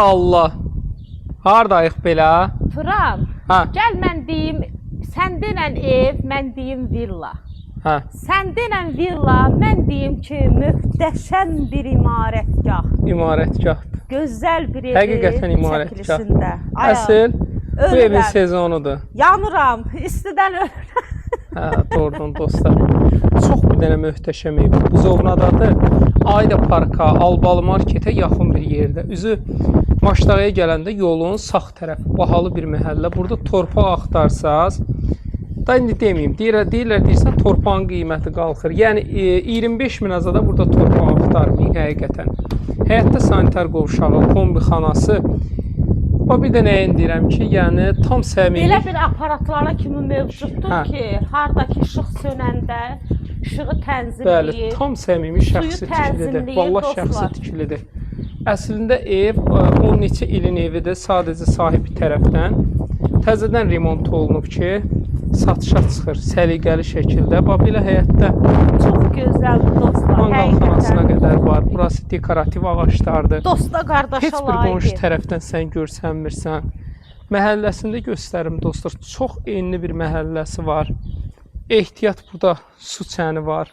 Allah. Hardayıq belə? Turan, Hə. gəl mən deyim, sən denən ev, mən deyim villa. Hə. Sən denən villa, mən deyim ki, möhtəşəm bir imarətgah. İmarətgahdır. Gözəl bir evi Həqiqətən imarətgah. çəkilişində. Əsl bu evin sezonudur. Yanıram, istidən ölürəm. Hə, doğrudan dostlar. Çox bir dənə möhtəşəm ev. Buzovnadadır. Ayda parka, Albalı marketə yaxın bir yerdə. Üzü Maçdağaya gələndə yolun sağ tərəfi bahalı bir məhəllə. Burada torpaq axtarsaz, da indi deməyim, deyirsən torpağın qiyməti qalxır. Yəni 25 min azada burada torpaq axtarmayın həqiqətən. Həyətdə sanitar qovşağı, kombixanası. Bir də nəyin deyirəm ki, yəni tam səmimi. Belə bir aparatlara kimi mövcuddur ki, hardakı işıq sönəndə işığı tənzimləyir. Bəli, tam səmimi şəxsi tikilidir. Vallahi şəxsi tikilidir. Əslində ev 10 neçə ilin evidir, sadəcə sahibi tərəfdən. Təzədən remont olunub ki, satışa çıxır səliqəli şəkildə. Belə həyətdə çox gözəldir dostlar. Manqalxanasına qədər var. Burası dekorativ ağaclardır. Dosta qardaşa heç bir qonşu tərəfdən sən görsənmirsən. Məhəlləsində göstərim dostlar. Çox enli bir məhəlləsi var. Ehtiyat burada su çəni var.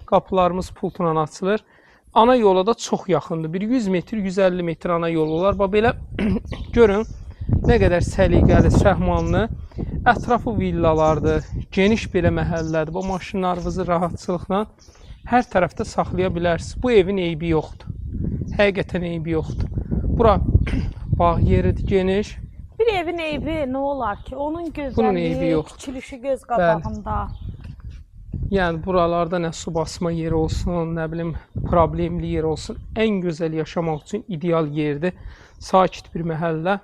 Qapılarımız pultla açılır. Ana yola da çox yaxındır. Bir 100 metr, 150 metr ana yolu var. Belə görün nə qədər səliqəli, səhmanlı. Ətrafı villalardır. Geniş belə məhəllədir. Bu maşınlarınızı rahatçılıqla hər tərəfdə saxlaya bilərsiniz. Bu evin eybi yoxdur. Həqiqətən eybi yoxdur. Bura bağ yeridir, geniş. Bir evin eybi nə olar ki? Onun gözəlliyi, tikilişi göz qabağında. Yəni buralarda nə su basma yeri olsun, nə bilim problemli yer olsun. Ən gözəl yaşamaq üçün ideal yerdir. Sakit bir məhəllə.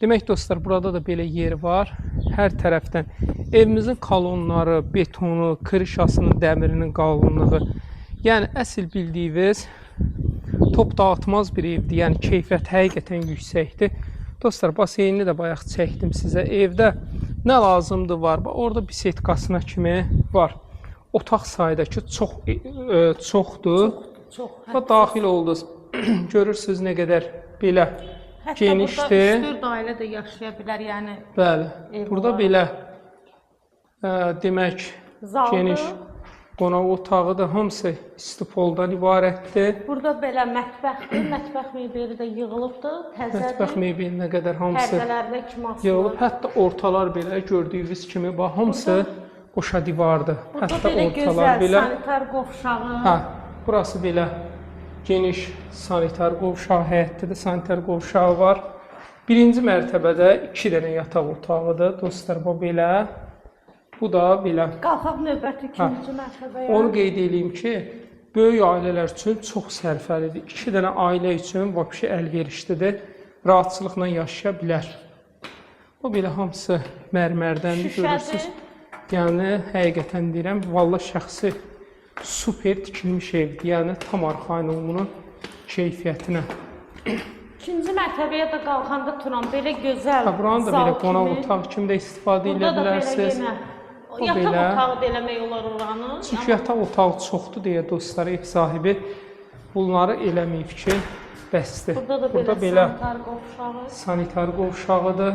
Demək dostlar, burada da belə yer var. Hər tərəfdən evimizin kolonları, betonu, krişasının, dəmirinin qalınlığı. Yəni əsl bildiyiniz top dağıtmaz bir evdir. Yəni keyfiyyət həqiqətən yüksəkdir. Dostlar, baseynini də bayaq çəkdim sizə. Evdə nə lazımdır var. Orada bisetkasına kimi var. Otaq sayıdakı çoxdur. Daxil oldunuz. Görürsünüz nə qədər belə genişdir. Hətta burada 3-4 ailə də yaşaya bilər, yəni. Bəli. Burada belə demək geniş qonaq otağıdır. Hamısı istipoldan ibarətdir. Burada belə mətbəxdir. Mətbəx mebeli də yığılıbdır. Təzədir. Mətbəx mebelinə qədər hamısı yığılıb. Hətta ortalar belə gördüyünüz kimi hamısı qoşa divardır. Hətta ortalar belə sanitar qovşağı. Hə, burası belə geniş sanitar qovşağı, həyətdə də sanitar qovşağı var. Birinci mərtəbədə 2 dənə yataq otağıdır. Dostlar, bu belə. Bu da belə. Qalxaq növbəti ikinci mərtəbəyə. Onu qeyd edeyim ki, böyük ailələr üçün çox sərfəlidir. 2 dənə ailə üçün vəbşi əlverişlidir. Rahatçılıqla yaşaya bilər. Bu belə hamısı mərmərdəndir, görürsünüz. Yəni, həqiqətən deyirəm, vallahi şəxsi super tikilmiş evdir. Yəni, tam arxayın olmanın keyfiyyətinə. İkinci mərtəbəyə də qalxanda Turan, belə gözəl buranı da belə qonaq otaq kimi də istifadə edə bilərsiniz. Yataq otağı da eləmək olar oranı. Çünki yataq otağı çoxdur deyə dostlar, ev sahibi bunları eləməyib ki, bəsdir. Burada belə sanitar qovşağı. Sanitar qovşağıdır.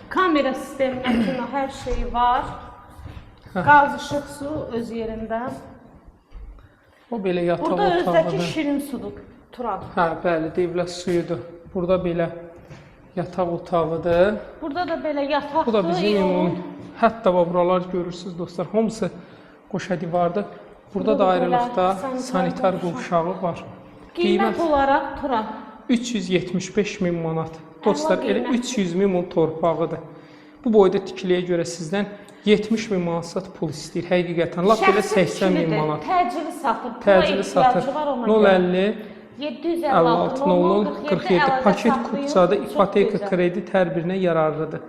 Kamera sisteminə hər şey var. Qaz, işıq, su öz yerində. O belə yataq otağıdır. Burada özdəki şirin sudur, Turan. Hə, bəli, devlət suyudur. Burada belə yataq otağıdır. Burada da belə yataqdır. Bu da bizim ümumi. Hətta buralar görürsünüz dostlar, hamısı qoşa divardır. Burada da ayrılıqda sanitar qovşağı var. Qiymət olaraq Turan 375 min manat. Dostlar, elə 300 min torpağıdır. Bu boyda tikiliyə görə sizdən 70 min manat pul istəyir. Həqiqətən, lap belə 80 min manat. Təcili satır. Təcili satır. 050 756 00 47 paket kupçada ipoteka kredi tədbirinə yararlıdır.